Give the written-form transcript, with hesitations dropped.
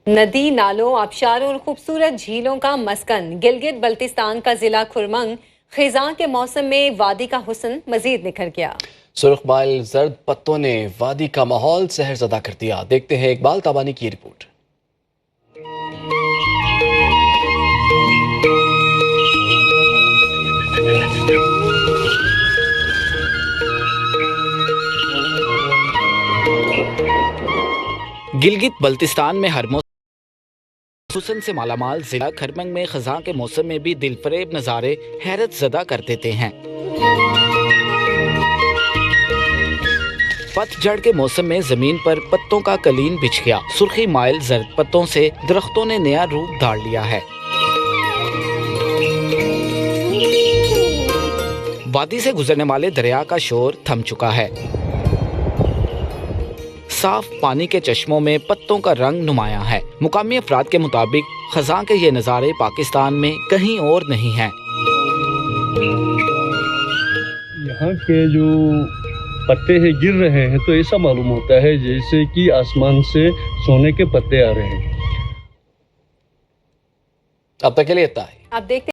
नदी, नालों, आबशारों और खूबसूरत झीलों का मस्कन गिलगित बल्तिस्तान का जिला खुरमंग खिजां के मौसम में वादी का हुस्न मजीद निखर गया। सुर्खमाल जर्द पत्तों ने वादी का माहौल सहरज़दा कर दिया। देखते हैं इकबाल ताबानी की रिपोर्ट। गिलगित बल्तिस्तान में हर हुस्न से मालामाल जिला खरमंग में खजां के मौसम में भी दिलफरेब नज़ारे हैरत ज़दा कर देते हैं। पतझड़ के मौसम में जमीन पर पत्तों का कलीन बिछ गया। सुर्खी माइल जर्द पत्तों से दरख्तों ने नया रूप धार लिया है। वादी से गुजरने वाले दरिया का शोर थम चुका है। साफ पानी के चश्मों में पत्तों का रंग नुमाया है। मुकामी अफराद के मुताबिक खजां के ये नज़ारे पाकिस्तान में कहीं और नहीं हैं। यहाँ के जो पत्ते हैं गिर रहे हैं तो ऐसा मालूम होता है जैसे कि आसमान से सोने के पत्ते आ रहे हैं। अब तक के लिए इतना ही। आप देखते